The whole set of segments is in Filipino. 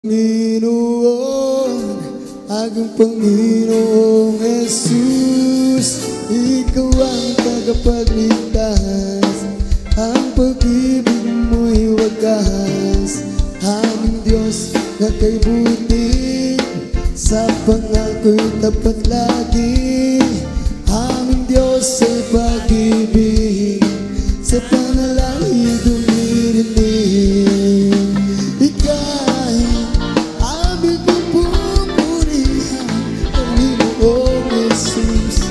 Panginoon, aking Panginoong Jesus, Ikaw ang tagapagligtas, ang pag-ibig mo'y wagas. Aming Diyos na kay buti, sa pangako'y tapat lagi. Aming Diyos ay pag-ibig, sa panalangin dumirinig. Ika'y aming pupurihan, Panginoong Jesus,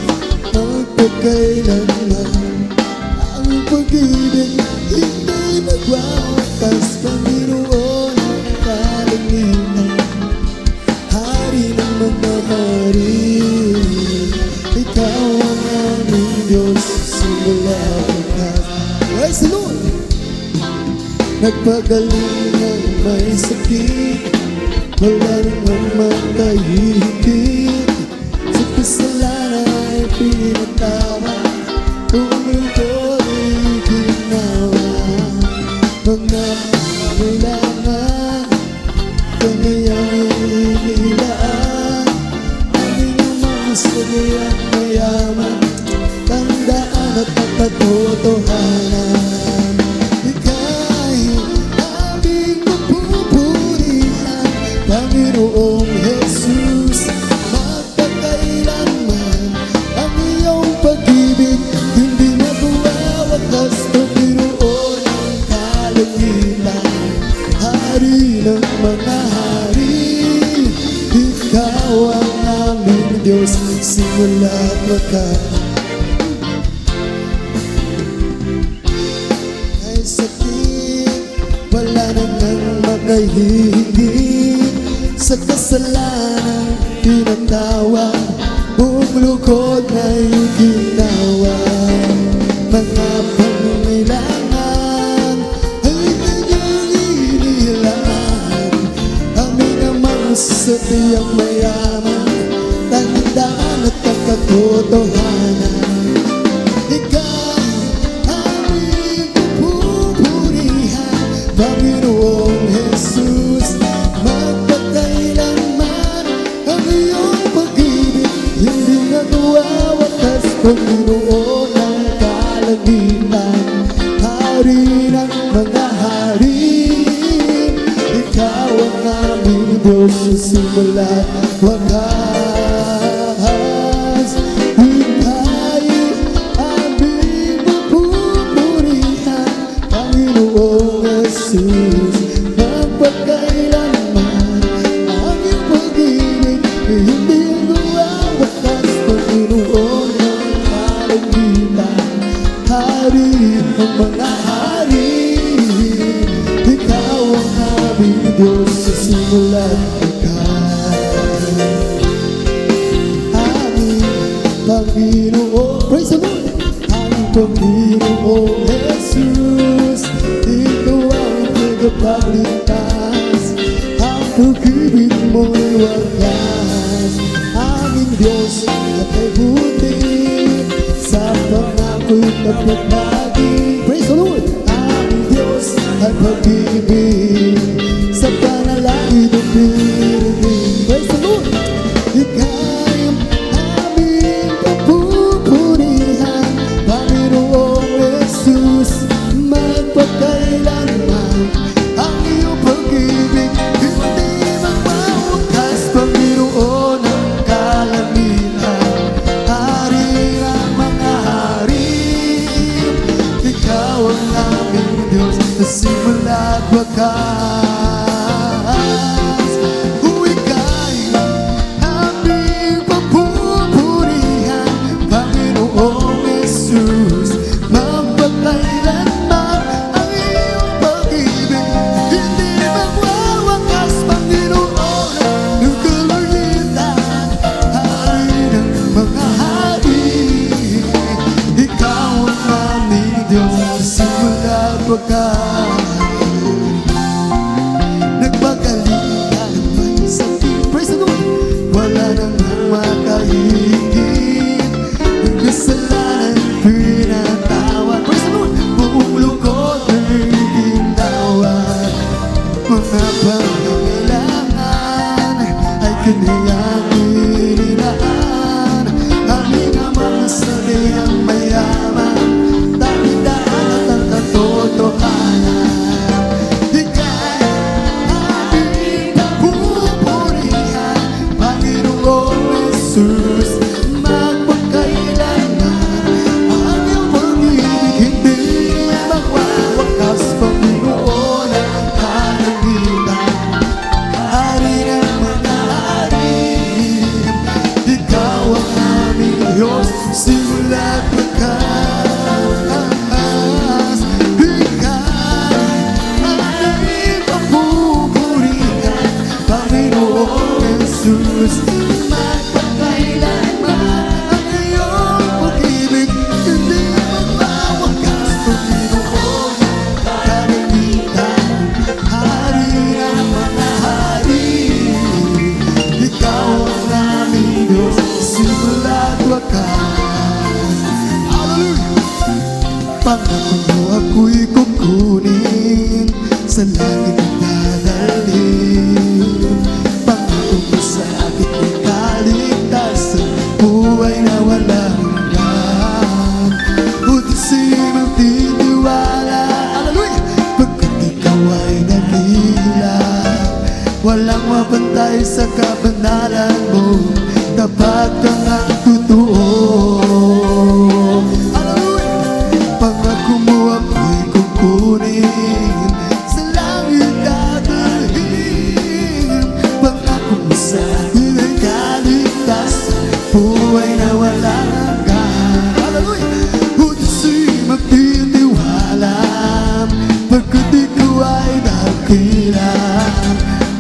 magpakailanman. Ang pag-ibig hindi magwawakas, Panginoon ang kalangitan, Hari ng mga hari. Ikaw ang aming Diyos, simula pagkat praise the Lord. Nagpagaling ng may sakit, wala nang makahigit. Sa kasalanan ay pinatawa, kung lingkod ay ginawa. Mga kailangan, kanyang inilaan. Aming namang sagayang mayaman, tandaan at katotohanan. Panginoong Jesus, magpakailanman ang iyong pag-ibig, hindi magwawakas. Panginoon ang kalangitan, Hari ng mga hari. Ikaw ang aming Diyos, simula't wakas. Ay sakit, wala nang makahihigit. Sa kasalanan tinatawag, buong lukod na'y ginawa. Mga pangangailangan ay kanyang inilaan. Aming namang sadyang mayaman, tandaan at katotohanan. Ikaw aming pupurihan, Panginoong Jesus, Panginoon ang kalangitan, Hari ng mga hari. Ikaw ang aming Diyos, simula't wakas. Ika'y aming mapupurihan, Panginoong Jesus, magpakailanman. Ang iyong pag-ibig hindi magwawakas, Panginoon Hari ng mga hari. Ikaw ang aming Diyos sa simula't wakas. Aming Panginoon, praise the Lord. Aming Panginoong Jesus, Ikaw ang tagapagligtas, ang pag-ibig mo'y wagas. Aming Diyos na kay buti, sa pangako'y tapat lagi. Praise the Lord. Aming Diyos ay pag-ibig, sa panalangin dumirinig. Praise the Lord. Ika'y aming papupurihan, Panginoong Jesus, magpakailanman. Ang iyong pag-ibig hindi magwawakas, Panginoon ang kalangitan, Hari ng mga hari. Ikaw ang aming Diyos, sa simula't wakas. Kiniyang inilaan aming amang sabihan mayaman, tandaan at ang katotohanan. Ika'y aming pupurihan, Panginoong Jesus, magpakailanman. Ang iyong pag-ibig hindi magwawakas, Panginoon ang kalangitan. Hari ng mga hari, Ikaw ang aming Diyos, simula't wakas. Ika'y aming papupurihan, Panginoong Jesus, magpakailanman. Ang iyong pag-ibig hindi magwawakas, Panginoon ang kalangitan. Hari ng mga hari, Ikaw ang aming Diyos, simula't wakas. Hallelujah! Pangako mo ako'y kukunin, sa langit ang dadalhin. Pangako mo sa akin ay kaligtasan, buhay na walang hanggan. Utisin ang titiwala, hallelujah! Pagkat ikaw ay dakila, walang mapantay sa kabanalan mo, tapat kang ang totoo. Hallelujah! Pangako mo ako'y kukunin, sa langit dadalhin. Pangako mo sa akin ay kaligtasan, buhay na walang hanggan. Hallelujah! Utisin magtitiwala, pagkat ikaw ay dakila,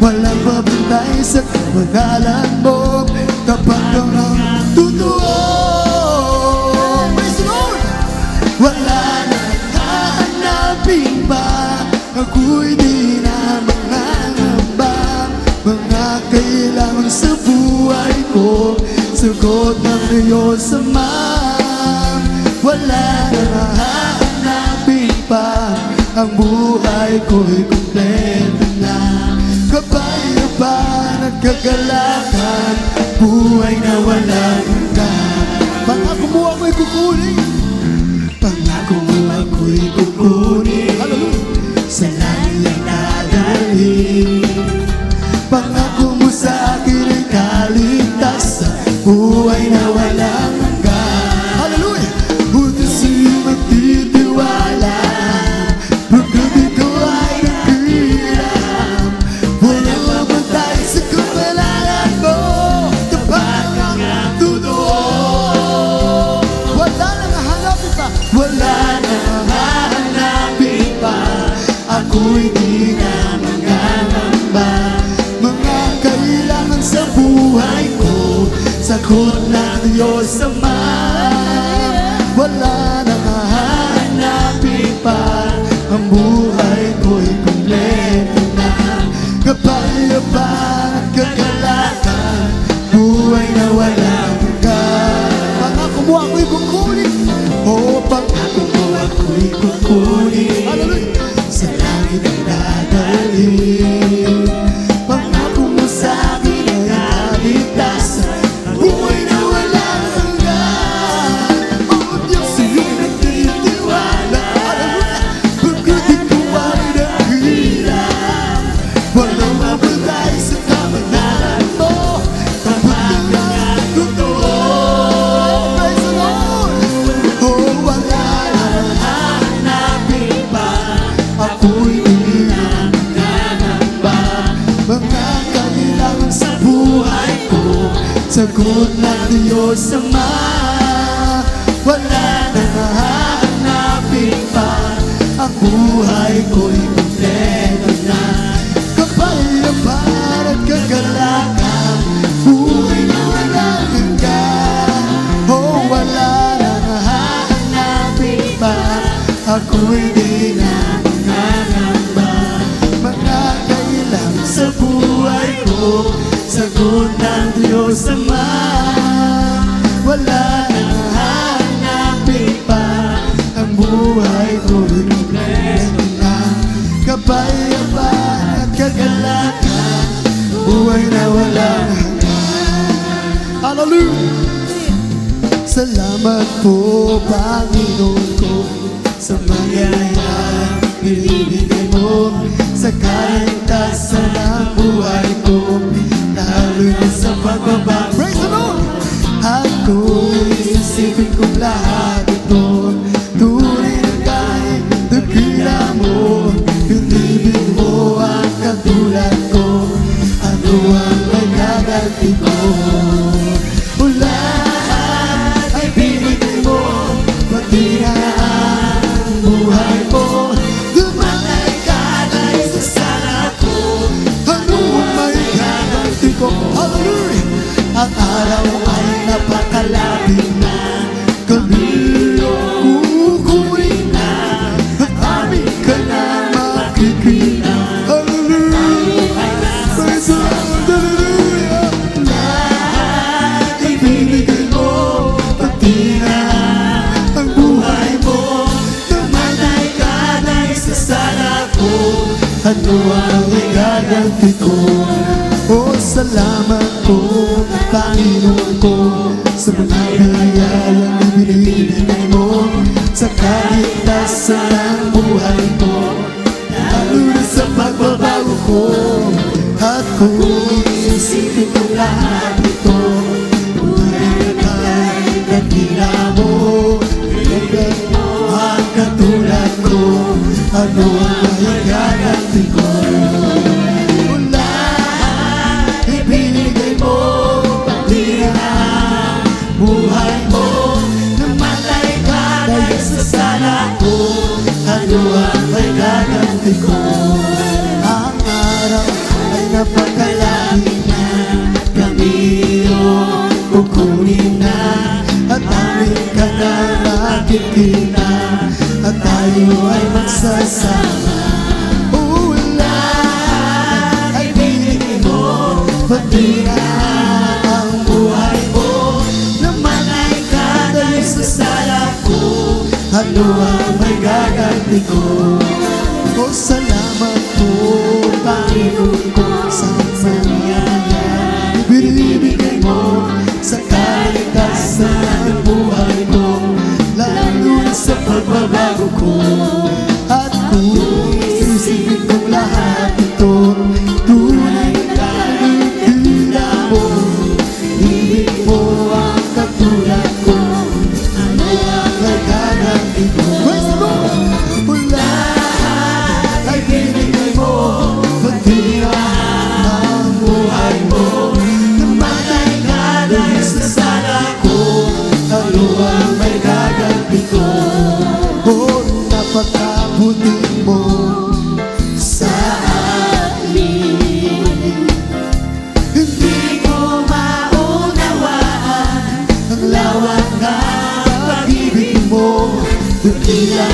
walang mapantay sa kabanalan mo, tapat kang ang totoo. Praise the Lord! Wala nang hahanapin pa, ako'y di na mangangamba. Mga kailangan sa buhay ko, sagot ng Diyos Ama. Wala nang hahanapin pa, ang buhay ko'y kumpleto na. Kapayapaan at kagalakan, buhay na walang hanggan. Pangako mo ako'y kukunin, pangako mo ako'y kukunin, hallelujah, sa langit ang dadalhin. Pangako mo sa akin ay kaligtasan, buhay na walang hanggan. Hallelujah! Utisin magtitiwala, pagkat ikaw ay dakila, walang mapantay sa kabanalan mo, tapat kang ang totoo. Wala nang hahanapin pa, wala nang hahanapin pa, ako'y di na mangangamba. Mga kailangan sa buhay ko, sagot ng Diyos Ama. Wala nang hahanapin pa, ang buhay ko'y kumpleto na. Kapayapaan at kagalakan, buhay na walang hanggan. Pangako mo ako'y kukunin, oh, pangako mo ako'y kukunin, hallelujah, sa langit ang dadalhin. Pangako mo sa akin ay kaligtasan, buhay na walang hanggan. Oh Diyos, sa'yo'y nagtitiwala, hallelujah, pagkat ikaw ay dakila, walang mapantay sa kabanalan mo, tapat kang ang totoo. Praise the Lord! Oh, wala nang hahanapin pa, ako'y di na mangangamba. Mga kailangan sa buhay ko, sagot ng Diyos Ama. Wala nang hahanapin pa, ang buhay ko'y kumpleto na. Kapayapaan at kagalakan, buhay na walang hanggan. Oh, wala nang hahanapin pa, ako'y di na mangangamba. Mga kailangan sa buhay ko, sagot ng Diyos Ama. Wala nang hahanapin pa, ang buhay ko'y kumpleto na. Kapayapaan at kagalakan, buhay na walang hanggan. Hallelujah! Salamat po, Panginoon ko, sa mangyayang binibigay mo, sa kaligtasan ng buhay ko, lalo na sa pagbabago. Praise the Lord! At kung isisipin kong lahat ito, tunay na kahit dakila mo, pinibig mo ang katulad ko, ano ang magaganti ko? Lahat ay binigay mo, pati na ang buhay mo. Dumatay ka na isa sana ko, ano ang magaganti ko? Hallelujah! Ang araw ay napakalapit na, kami kukunin na, at amin ka na makikita. Hallelujah! Praise the Lord! Hallelujah! Lahat ay binigay mo, pati na ang buhay mo. Namatay ka na isa sana ko, ano ang igaganti ko? Oh, salamat po, Panginoon ko, sa mga biyayang ibinibigay mo, sa kaligtasan ng buhay ko, lalo na sa pagbabago ko. At kung isisipin ko lahat ito, tunay na kahit dakila mo, pinibig mo ang katulad ko, ano ang magaganti ko? Buhay mo, namatay ka na isa sana ko, ano ang may gaganti ko? Ang araw ay napakalapit na, kami yung kukunin na, at amin ka na makikita, at tayo ay magsasama. Oh, lahat ay binigay mo, pati na ang buhay mo. Sasala ko, ano ang may gaganti ko? O salamat po, Panginoon ko, sa mangyayang ibinibigay mo, sa kaligtasan ng buhay ko, lalo na sa pagbabago ko. At kung isisipin kong lahat ito, tunay na nakikita mo, ibig mo ang katulad ko, praise the Lord! Lahat ay binigay mo, pati ang buhay mo. Namatay ka na isa sana ko, ano ang may gaganti ko? Oh, napakabuti mo sa amin. Hindi ko maunawaan ang lawak na pag-ibig mo, dakila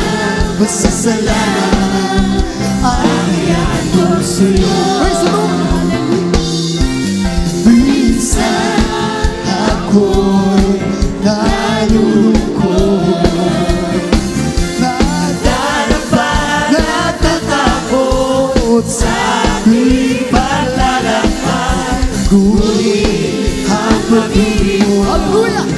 masasalamat ang iyan ko sa'yo. Praise the Lord! Minsan ako'y nalulungkot, nadarapa, natatakot sa aking paglalakad, ngunit ang pag-ibig mo, hallelujah!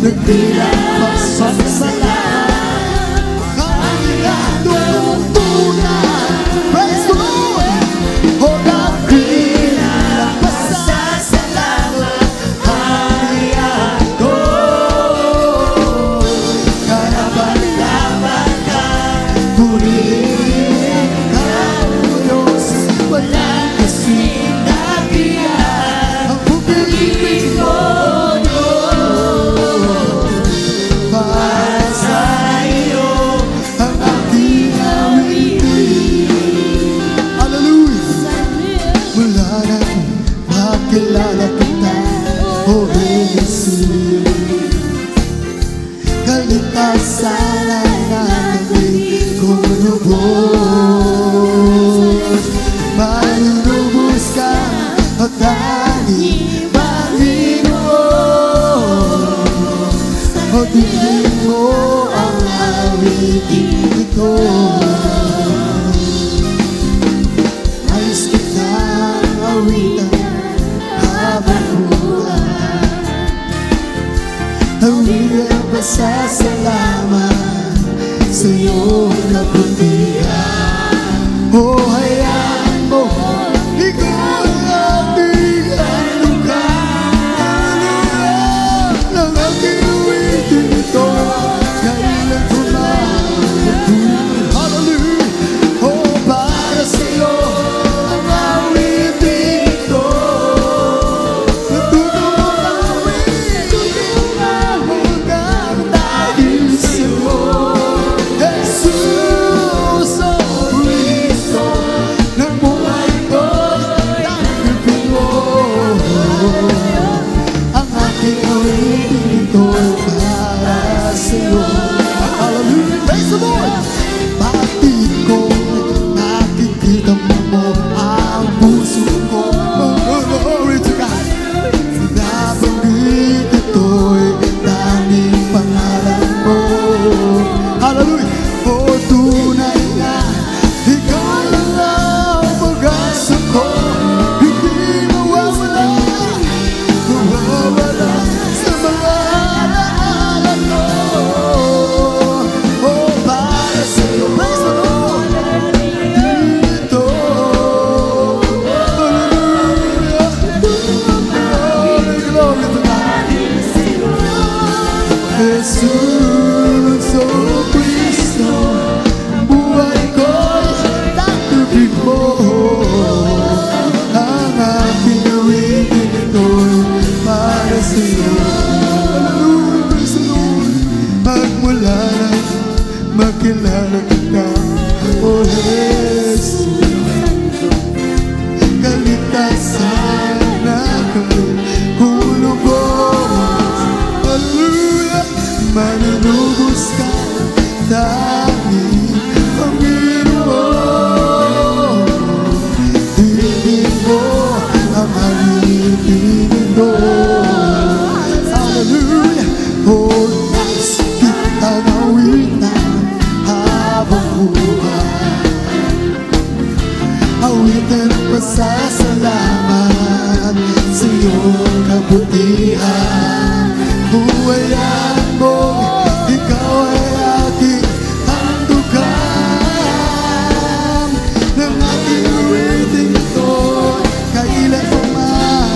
nagbilang magsasalamat. Ang iyong tunay, praise the Lord. O nagbilang magsasalamat. Ang iyong karapat-dapat ka, purihin ang Diyos, walang kasing nabiyan. Ang pag-ibig mo, para sa iyo ang aking awitin. Hallelujah! Mula nang makilala kita, O Jesus, kalikasan ang aking kumulubos. Manunubos ka at tanging Panginoon. O tingin mo ang awitin ito. Ayos kitang awitan habang buhay. Awit ang pasasalamat sa iyong kabutihan. O hayaan mo, ikaw ang ating handog. Ng aking awitin ito, kailan ko mabubuhay. Hallelujah! O para sa iyo ang awitin ito. Natutong awit, hanggang dahil sa iyo. Jesus, O Cristo, ng buhay ko'y tanggapin mo. Ang aking awitin ito'y para sa iyo. Hallelujah! Praise the Lord! Bakit ko nakikita mo ang puso ko? Glory to God! Nabanggit ito'y tanging pangalan mo. Hallelujah! O tunay na ikaw lang ang pag-asa ko. Hindi mawawala, mawawala sa mga alaala ko. O para sa iyo, praise the Lord, dito. Hallelujah! Glory, glory to God. Jesus, O Cristo, buhay ko'y tanggapin mo. Ang aking awitin ito'y para sa iyo. Hallelujah, praise the Lord. Magmula nang makilala kita, O Jesus, kalikasan na ako'y kulubos. Hallelujah! Manunubos ka, tanging Panginoon. Tingin mo ang awitin ito. Hallelujah! O nais kitang awitan habang buhay. Awitin pasasalamat sa iyong kabutihan. Buhayan mo, ikaw ay aking handugan. Ng aking awitin ito, kailan pa man.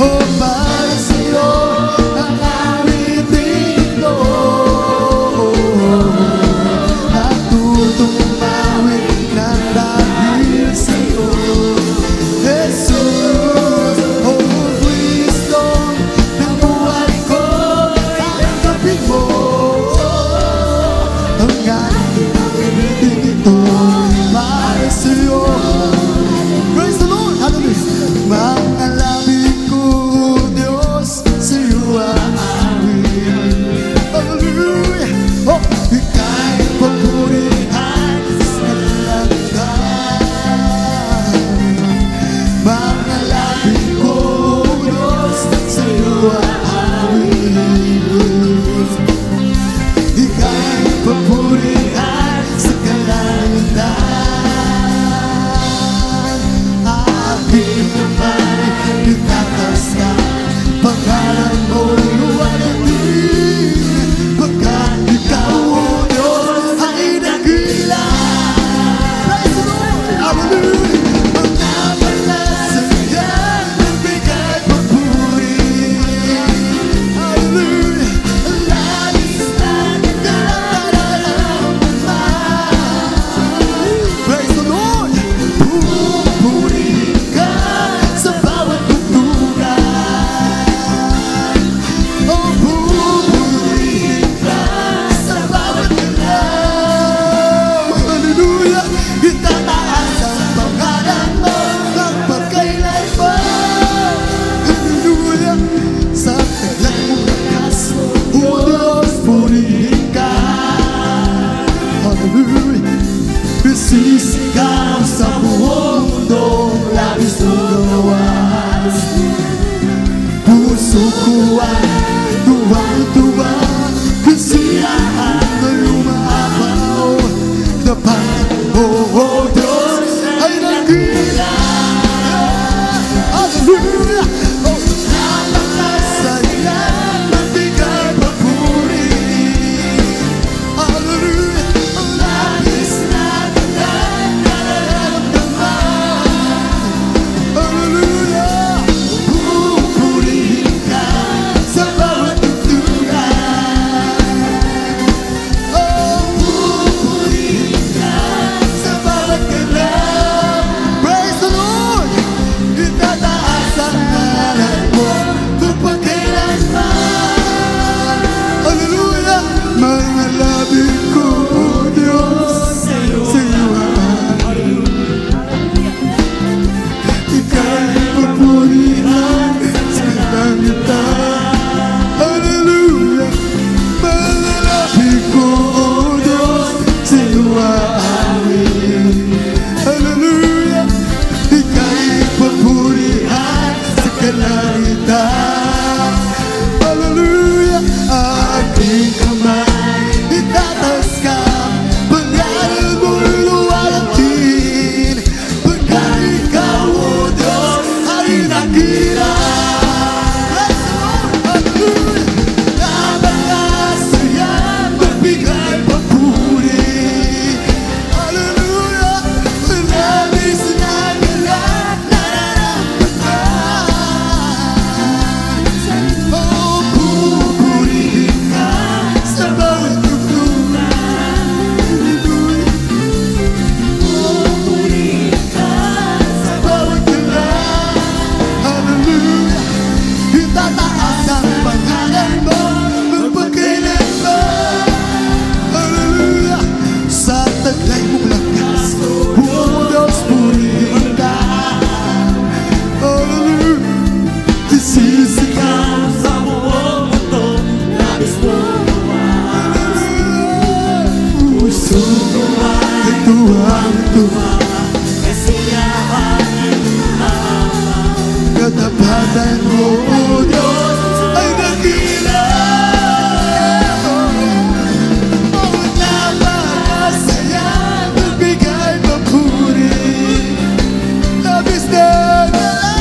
O para sa iyo ang awitin ito. Natutong umawit ng dahil sa iyo. Jesus, O Cristo, ng buhay kalokohan, tuwang-tuwa, kasiyahan na lumabaw. Dapat, oh Diyos, ay nagkila. Hallelujah! Oh, napakasaya, magbigay papuri. Hallelujah! Ang labis na ganda na nararamdaman. Hallelujah! Pupurihin ka sa bawat tugtugan. Oh, pupurihin ka sa bawat galaw. Praise the Lord! Itataas ang ngalan mo magpakailanman. Hallelujah! Mga labi ko, O Diyos, sa iyo ika'y papurihan sa kalangitan. Hallelujah! Mga labi ko, O Diyos, sa iyo aawin. Hallelujah! Ika'y papurihan sa kalangitan. Hallelujah! Aking kamay itataas ka, pangalan mo'y luwalhatin. Pagkat ikaw, O Diyos, ay nakila. Hallelujah! Napakasaya, magbigay papuri. Hallelujah! Labis na galat na nararamdaman. Oh, pupurihin ka sa bawat tugtugan. Pupurihin ka sa bawat galaw. Hallelujah! Itataas ang pangalan mo magpakailanman. Hallelujah! Sa taglay mong lakas, O Diyos, purihin ka. Hallelujah! Sisigaw sa buong mundo, labis tuwa. Puso tuwa, ay tuwang-tuwa, kasiyahan ay lumabaw. Katapatan mo, O Diyos, ay nakila. Oh, napakasaya, magbigay papuri. Labis na galang.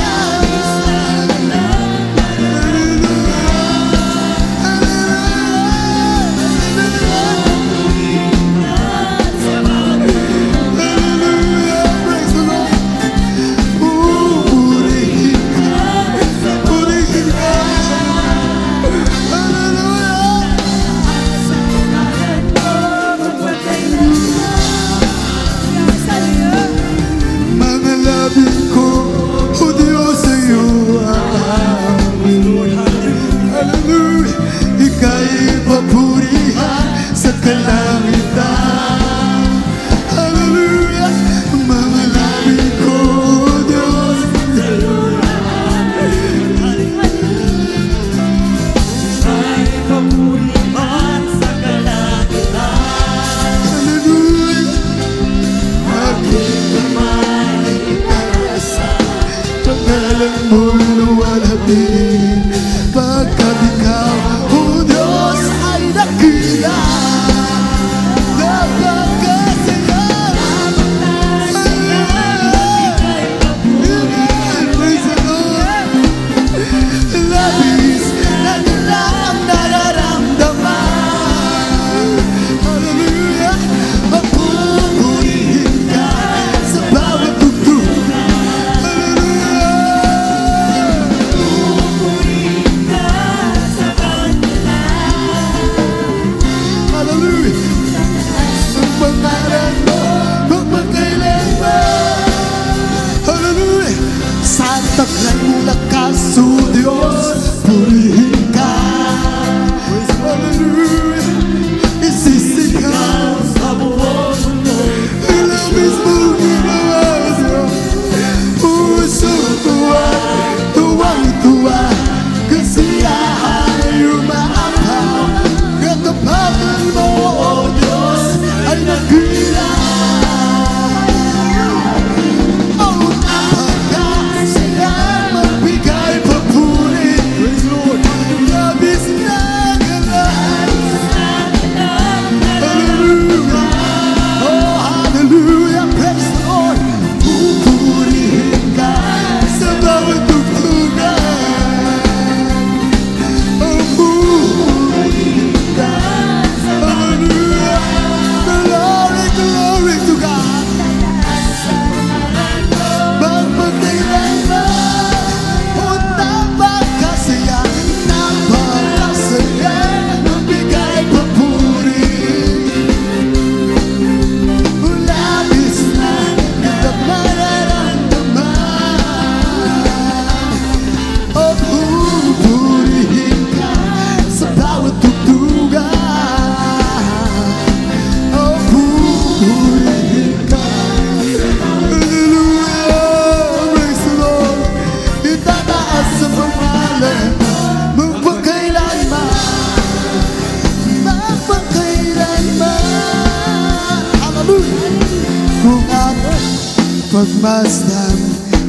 masdan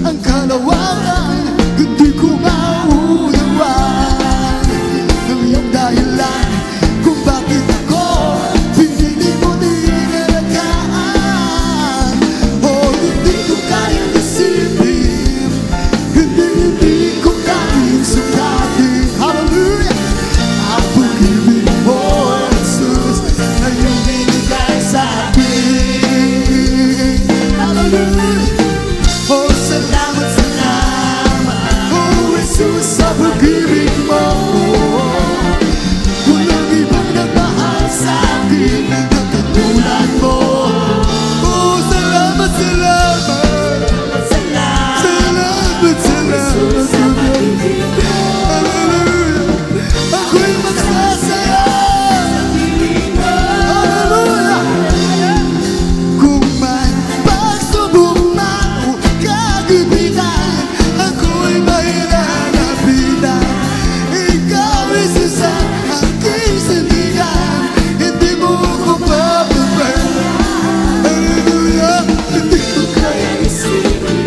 ang kalawakan, kundi ko maunawaan ang iyong dahilan kung bakit ako pinili mo din alagaan. Oh, hindi ko kayang isipin, hindi ko kayang sukatin. Hallelujah! Ang pag-ibig mo, Jesus, na iyong binigay sa akin. Hallelujah! Oh, salamat, salamat, oh, Jesus, sa pag-ibig mo. Walang ibang nagmahal sa akin na katulad mo. Oh, salamat, salamat, salamat, salamat, hallelujah. Ako'y magsasaya, hallelujah. Kung may pagsubok man o kagipitan, ako'y may lalapitan. Ikaw, Jesus, ang aking sandigan, hindi mo ko papabayaan. Hallelujah, hindi ko kaya isipin.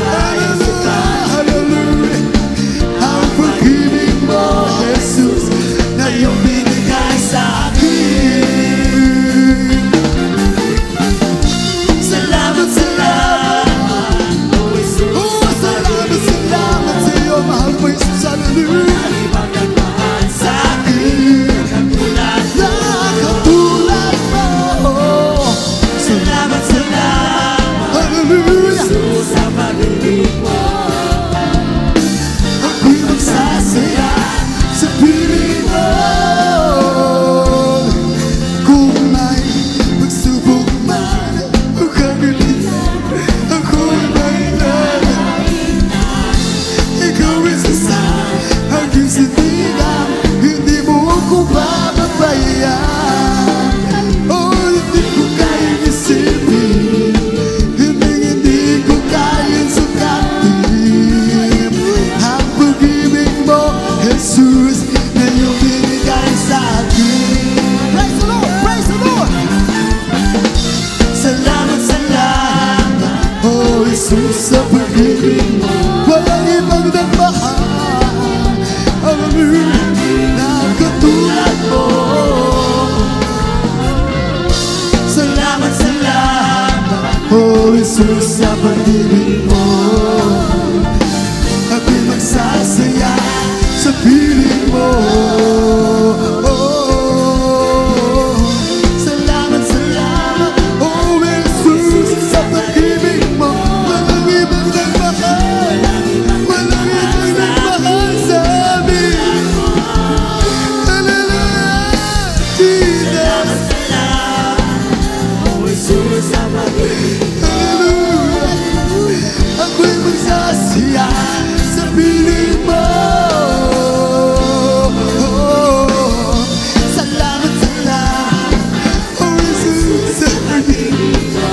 Hallelujah, hallelujah. Ang pag-ibig mo, Jesus, na iyong binigay sa akin. Salamat, salamat, oh, Jesus. Oh, salamat, salamat sa iyo, mahal mo, Jesus. Hallelujah. Sa akin, na katulad mo. Salamat, salamat, hallelujah. Sa pag-ibig mo, ako'y magsasaya sa piling mo. Kung may pagsubok man o kagalitan, ako'y may lalapitan. Ikaw, Jesus, ang aking sandigan, hindi mo ako papabayaan. Oh, hindi ko kayang isipin, hindi ko kayang sukatin ang pag-ibig mo, Jesus, na iyong binigay sa akin. Praise the Lord! Praise the Lord! Salamat, salamat, oh, Jesus, sa pag-ibig mo. Walang ibang nagmahal, hallelujah, na katulad mo. Salamat, salamat, oh, Jesus, sa pag-ibig mo. Ako'y magsasaya sa piling mo. Oh, salamat, salamat, oh, Jesus, sa pag-ibig mo. Walang ibang nagmahal, walang ibang nagmahal sa amin. Hallelujah, Jesus. Hallelujah. Ako'y magsasaya sa piling mo. Oh, salamat, salamat, oh, Jesus, sa pag-ibig mo.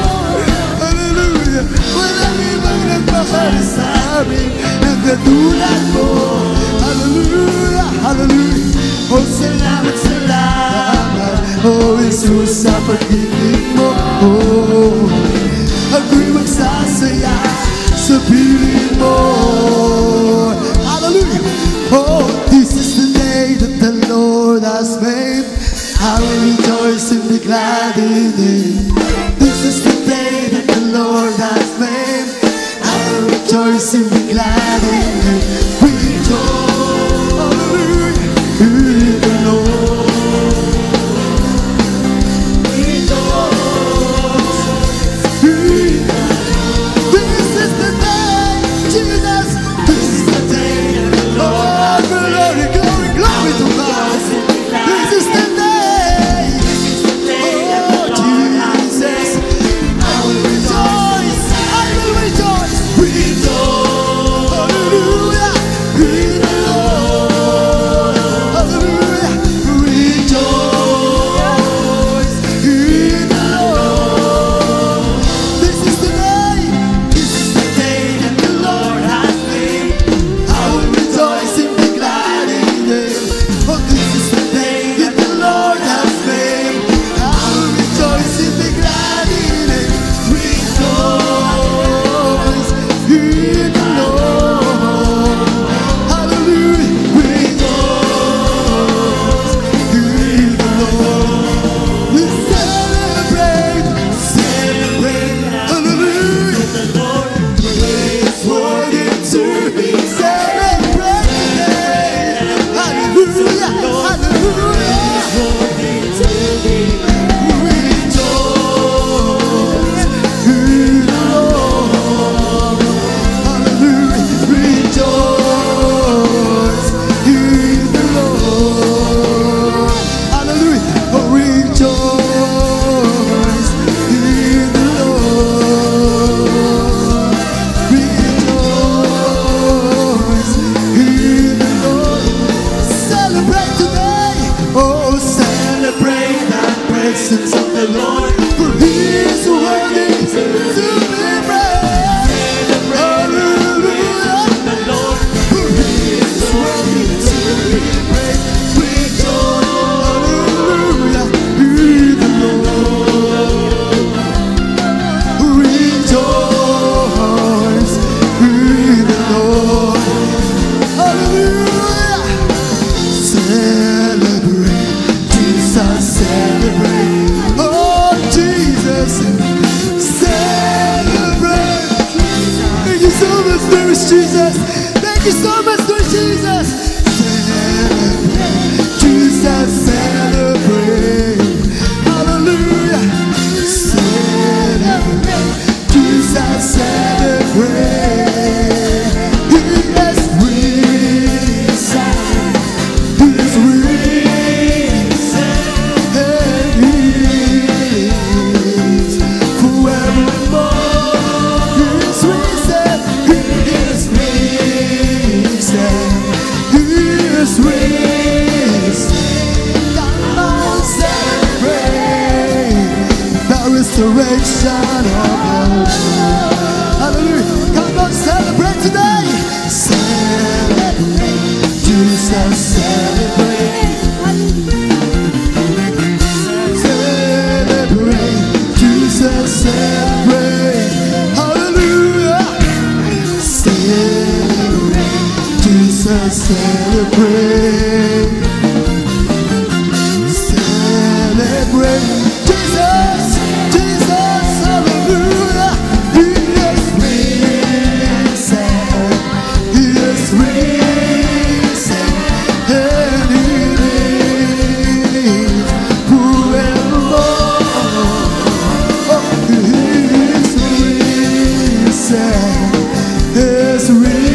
Hallelujah. Walang ibang nagmahal sa amin na katulad mo. Hallelujah, hallelujah. Oh, salamat, salamat, oh, Jesus, sa pag-ibig mo. Oh, ako'y magsasaya sa piling mo. Hallelujah. Oh, this is the day that the Lord has made. I will rejoice and be glad in it. This is the day that the Lord has made. I will rejoice and be glad in it. Rejoice, hallelujah, in the Lord. This is the day, Jesus. This is the day that the Lord. Oh, glory, glory, glory to God. This is the day. Oh, Jesus. I will rejoice. I will rejoice. Rejoice. Hallelujah. Thank you so much, Lord Jesus. Celebrate, Jesus, celebrate. Hallelujah. Celebrate, Jesus, celebrate. He is risen. He is risen. And He is forevermore. He is risen. He is risen. He is risen. Come on, celebrate the resurrection of the Lord. Hallelujah. Come on, celebrate today. Celebrate, Jesus, celebrate. Celebrate, Jesus, celebrate. Hallelujah. Celebrate, Jesus, celebrate. Celebrate, Jesus, Jesus, hallelujah. He is risen. He is risen. And He lives forevermore. Oh, He is risen. He is risen.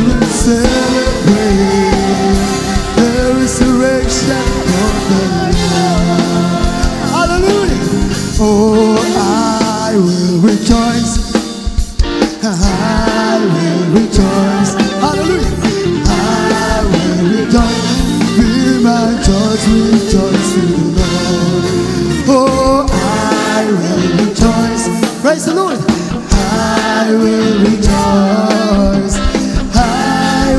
Let's celebrate the resurrection of the Lord. Hallelujah. Oh, I will rejoice. I will rejoice. Hallelujah. I will rejoice. Be my judge, rejoice in the Lord. Oh, I will rejoice. Praise the Lord. I will rejoice. I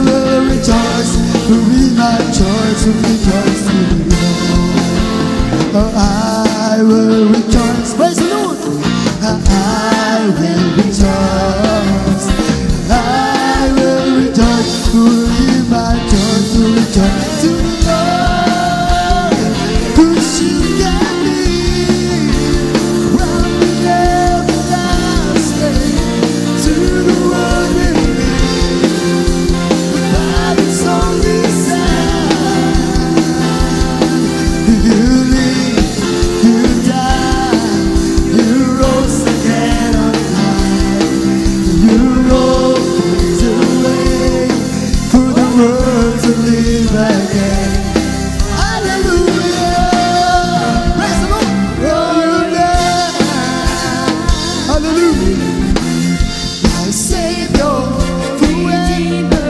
will rejoice. Be my choice, rejoice in the Lord. Oh, I will rejoice. Praise the Lord. I will rejoice. I will rejoice. Be my choice, rejoice to the Lord. 'Cause You got me from the everlasting to the world with me. But it's only You live, You died, You rose again on high. You opened the way for the world to live again. Hallelujah! Praise the Lord! Hallelujah! Hallelujah! My Savior, forever,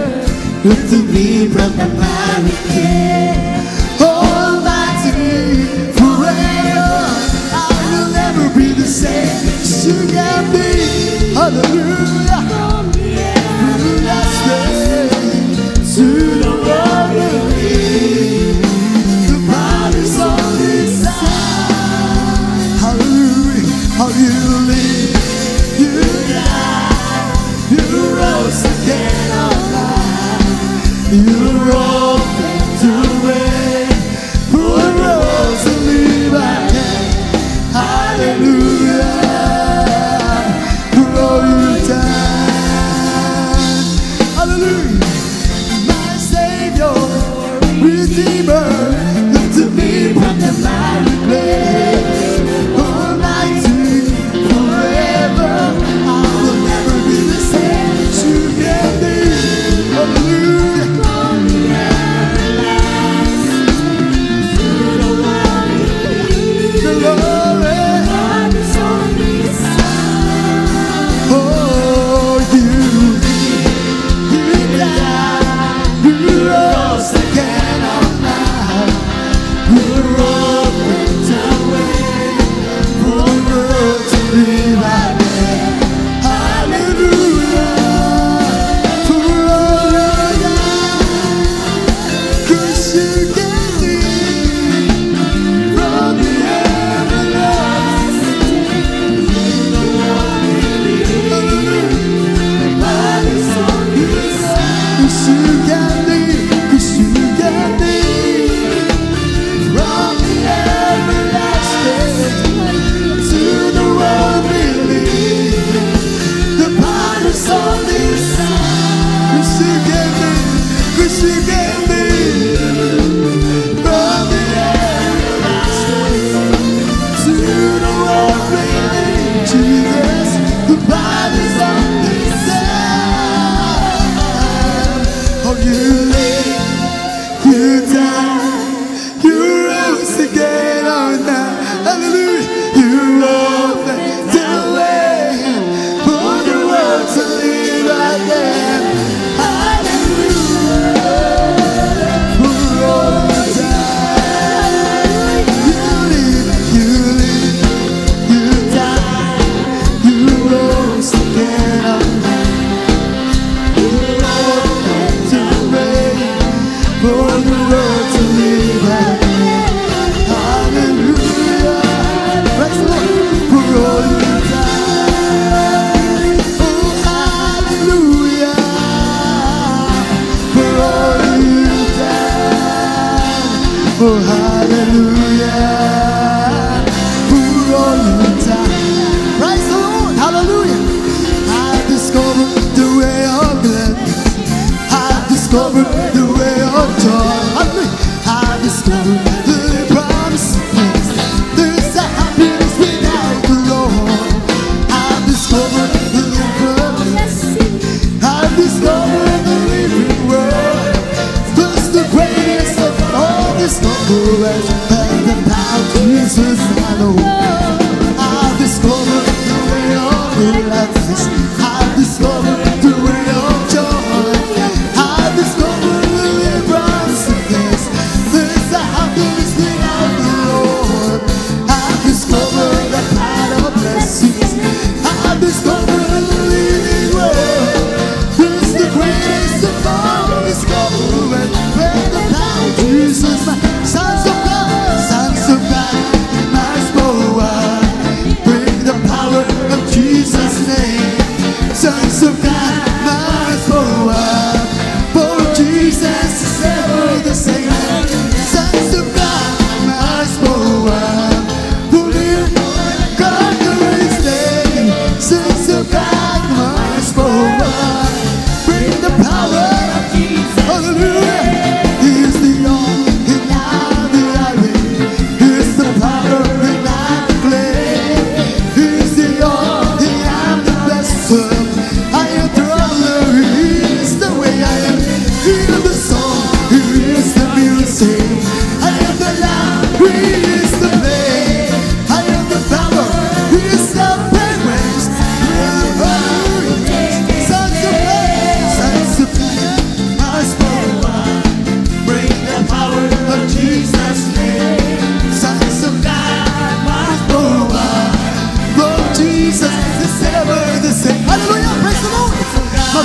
lifted me from the miry clay. Almighty, forever, I will never be the same. You got me, hallelujah, from the everlasting to the world with me. The body's on this side. Hallelujah, how You live, You died, You rose again on high. You opened the way for the world to live again. Hallelujah. Glory to God. Hallelujah. My Savior, Redeemer, lifted me from the miry clay. Almighty, forever, I will never be the same. You get me. Hallelujah.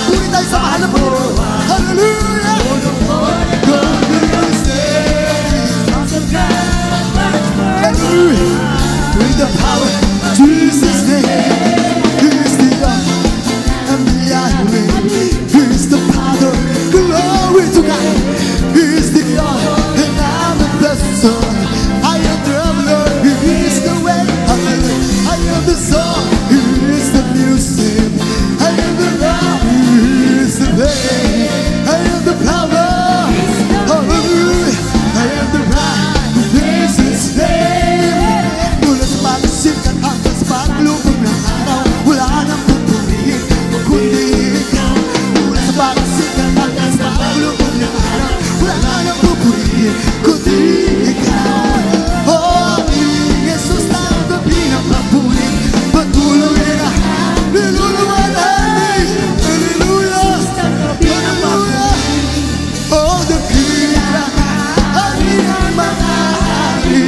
Puri tayo sa mahal na Panginoon. Hallelujah! Hallelujah! With the power of Jesus' name, He is the Alpha and the Omega. He is the Father, glory to God. He is the God, and I'm the vessel. I am the Lord, He is the way. Hallelujah! I am the song, He is the music. I am the love, He is the pain. I am the power, hallelujah. I am the right, He is His name. Mula sa pagsikat hanggang sa paglubog ng araw, wala nang pupurihin kundi ikaw. Mula sa pagsikat hanggang sa paglubog ng araw, wala nang pupurihin kundi ikaw. Oh, Jesus na ang gabi ng papuri, patuloy na niluluwalhati. Hallelujah! Hallelujah! Oh, dakila hari ng mga hari.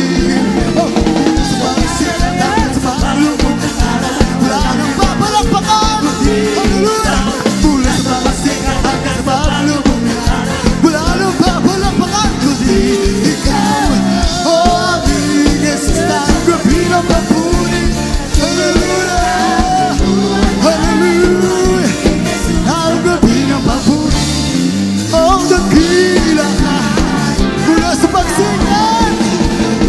Oh, sa pagsikat hanggang sa paglubog ng araw, wala nang papalakpakan. Hallelujah! Mula sa pagsikat hanggang sa paglubog ng araw, wala nang papalakpakan kundi ikaw. Oh, Jesus na ang gabi ng papuri. Hallelujah! Hallelujah! Ang gabi ng papuri. Oh, dakila mula sa pagsikat,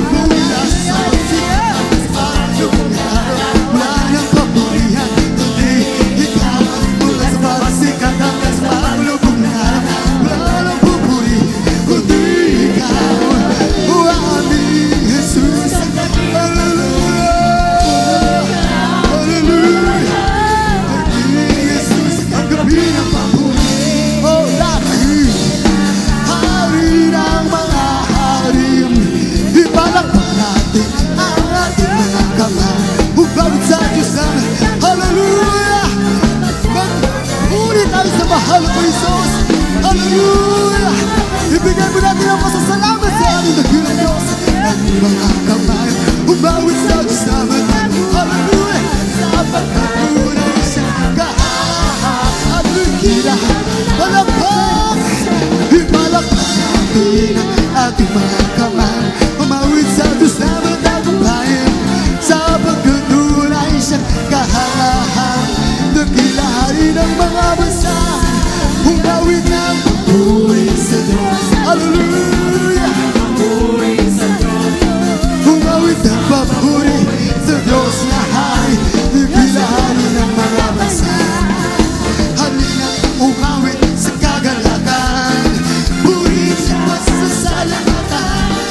mula sa pagsikat hanggang sa paglubog ng araw, wala nang papurihan kundi ikaw. Mula sa pagsikat hanggang sa paglubog ng araw, wala nang papuri kundi ikaw. Oh, aming Jesus. Hallelujah! Hallelujah! Aming Jesus, ang gabi ng papuri. Oh, dahil hari ng mga hari, ipalakpak natin ang ating mga kamay. Bumawit sa Diyos namin. Hallelujah! Magpuri tayo sa mahal mo, Jesus. Hallelujah! Ibigay mo natin ang pasasalamat sa ating dakilang Diyos. Ating mga kamay, bumawit sa Diyos namin. Hallelujah! Sa pagkakulay siya kahahap at bigila. Palakpak! Ipalakpak natin ang ating mga kamay. Bumawit sa Diyos namin tagumpayan. Sa pagkakulay siya kahahap. Dakila hari ng mga bansa. Bumawit ng papuri sa Diyos. Hallelujah! Bumawit ng papuri sa Diyos na hari. Dakila hari ng mga bansa. Halina umawit sa kagalakan. Puri sa pasasalamatan.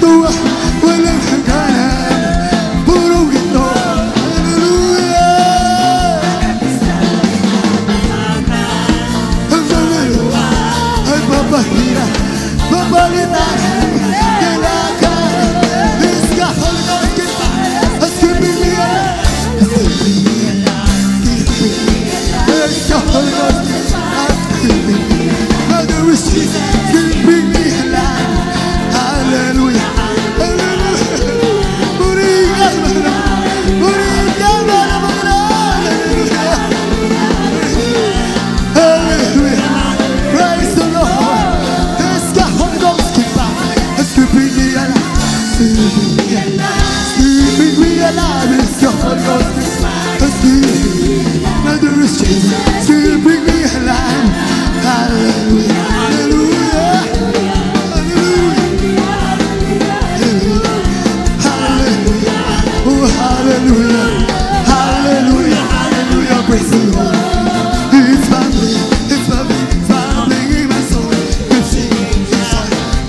tuwa, walang hangganan, puro ginto. Hallelujah! Ang kaluluwa ay papahira, babalitan, kailangan. Is the Holy Ghost keep keeping me alive? Keeping me alive, keeping me alive. Is the Holy Ghost keeping me alive? Mother is Jesus keeping me alive. Hallelujah, hallelujah. Purihan mo na, purihan mo na mga. Hallelujah, hallelujah. Praise the Lord. Is the Holy Ghost keeping me alive, keeping me alive, keeping me alive. Is the Holy Ghost keeping me alive. Mother is Jesus keeping me alive. Hallelujah, hallelujah, hallelujah, hallelujah, oh hallelujah, hallelujah, hallelujah. Praise the Lord. It's bubbling, it's bubbling, it's bubbling in my soul. It's singing,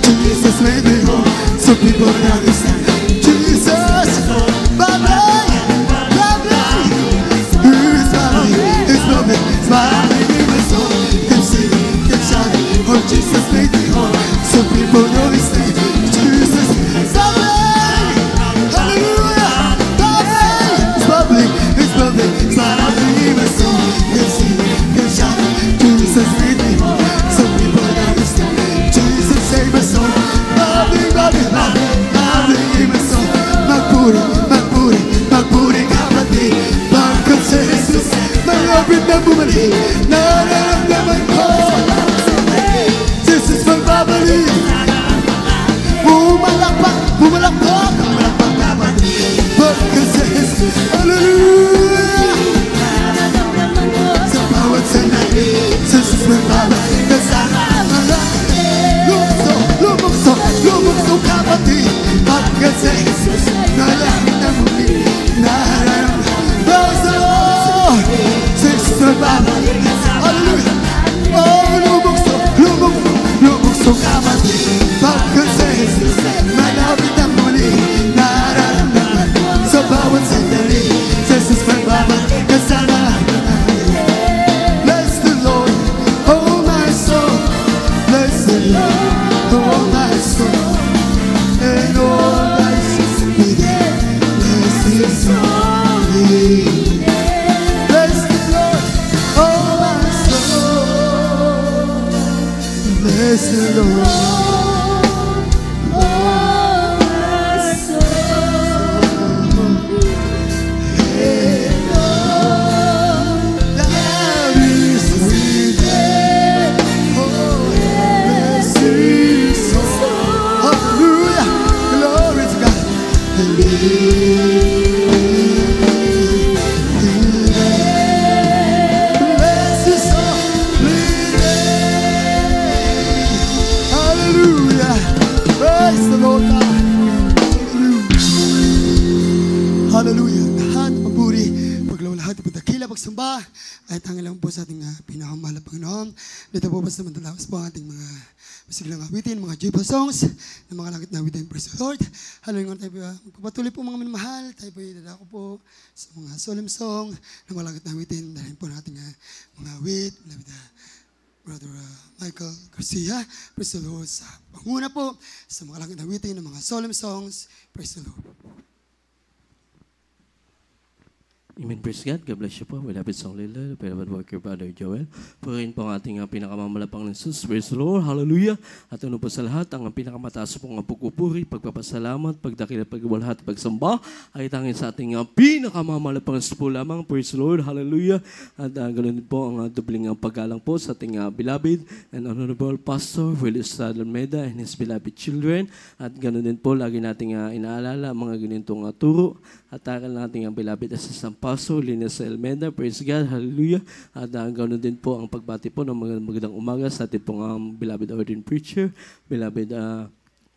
Jesus made me whole, so people don't understand. Jesus, bubbling, bubbling, it's bubbling, it's bubbling, it's bubbling in my soul. Keep singing, keep shouting, oh Jesus made me whole, so people don't understand. Jesus, bubbling, hallelujah, bubbling, it's bubbling, it's bubbling, it's bubbling in my soul. Keep singing, keep shouting, Jesus made me whole, so people don't understand. Jesus saved my soul. Bubbling, bubbling, bubbling, bubbling in my soul. Magpuri, magpuri, magpuri kapatid. Pagkat sa Jesus, malapit na bumalik. Nararamdaman ko, Jesus magbabalik. Bumalakpak, bumalakpak, bumalakpak kapatid. Pagkat sa Jesus, hallelujah. Sa bawat sandali, Jesus magbabalik. Kasama lumukso, lumukso, lumukso kapatid. Pagkat sa Jesus, nalapit na muli. Nararamdaman, praise the Lord. Jesus magbabalik. Hallelujah. Oh, lumukso, lumukso, lumukso kapatid. Pagkat sa Jesus, nalapit na muli. Nararamdaman, sa bawat sandali, Jesus magbabalik. Kasama bless the Lord, oh my soul. Bless the Lord, oh my soul. And all that is within, bless His holy name. Bless the Lord, oh my soul. Bless the Lord. That is within, oh, bless His soul. Hallelujah, glory to God. Bless His holy name. Hallelujah, praise the Lord God. Hallelujah, hallelujah. Lahat papuri, paglawalhati, pagdakila, pagsamba ay tanging lang po sa ating pinakamahal na Panginoon. Dito po basta matalawas po ang ating mga masiglang awitin, mga joyful songs, ng mga langit na awitin. Praise the Lord. Hallelujah, tayo po magpapatuloy po mga minamahal. Tayo po dadako po sa mga solemn song ng mga langit na awitin. Dahil po natin mga awit, Brother Michael Garcia. Praise the Lord. Sa panguna po sa mga langit na awitin ng mga solemn songs. Praise the Lord. Amen. Praise God. God bless you po. We love it song Lila. Beloved worker, Brother Joel. Purihin po ang ating pinakamamalapang ng Jesus. Praise the Lord. Hallelujah. At ano po sa lahat, ang pinakamataas pong pagpupuri, pagpapasalamat, pagdakil at pagwalhat, pagsamba, ay tangin sa ating pinakamamalapang ng po lamang. Praise the Lord. Hallelujah. At ganoon po ang dubling paggalang po sa ating beloved and honorable Pastor Willis Almeida and his beloved children. At ganoon din po, lagi nating inaalala ang mga ganitong turo. At tagal nating beloved assistant Pastor Linus Almeida. Praise God. Hallelujah. At ganoon din po ang pagbati po ng magandang umaga sa ating pong beloved ordained preacher, beloved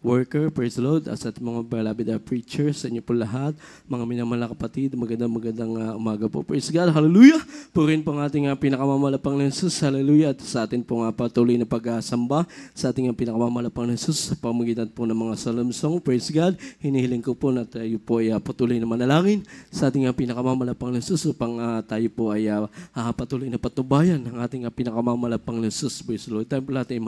worker, praise the Lord, at sa ating mga beloved preachers, sa inyo po lahat, mga minamahal na kapatid, magandang umaga po, praise God, hallelujah! Purihin po ang ating pinakamamalapang na Jesus, hallelujah, at sa atin po patuloy na pagsamba sa ating pinakamamalapang na Jesus, sa pamagitan po ng mga psalm song, praise God, hinihiling ko po na tayo po ay patuloy na manalangin sa ating pinakamamalapang na Jesus, upang tayo po ay patuloy na patubayan ng ating pinakamamalapang na Jesus, praise the Lord. Tayo po lahat ay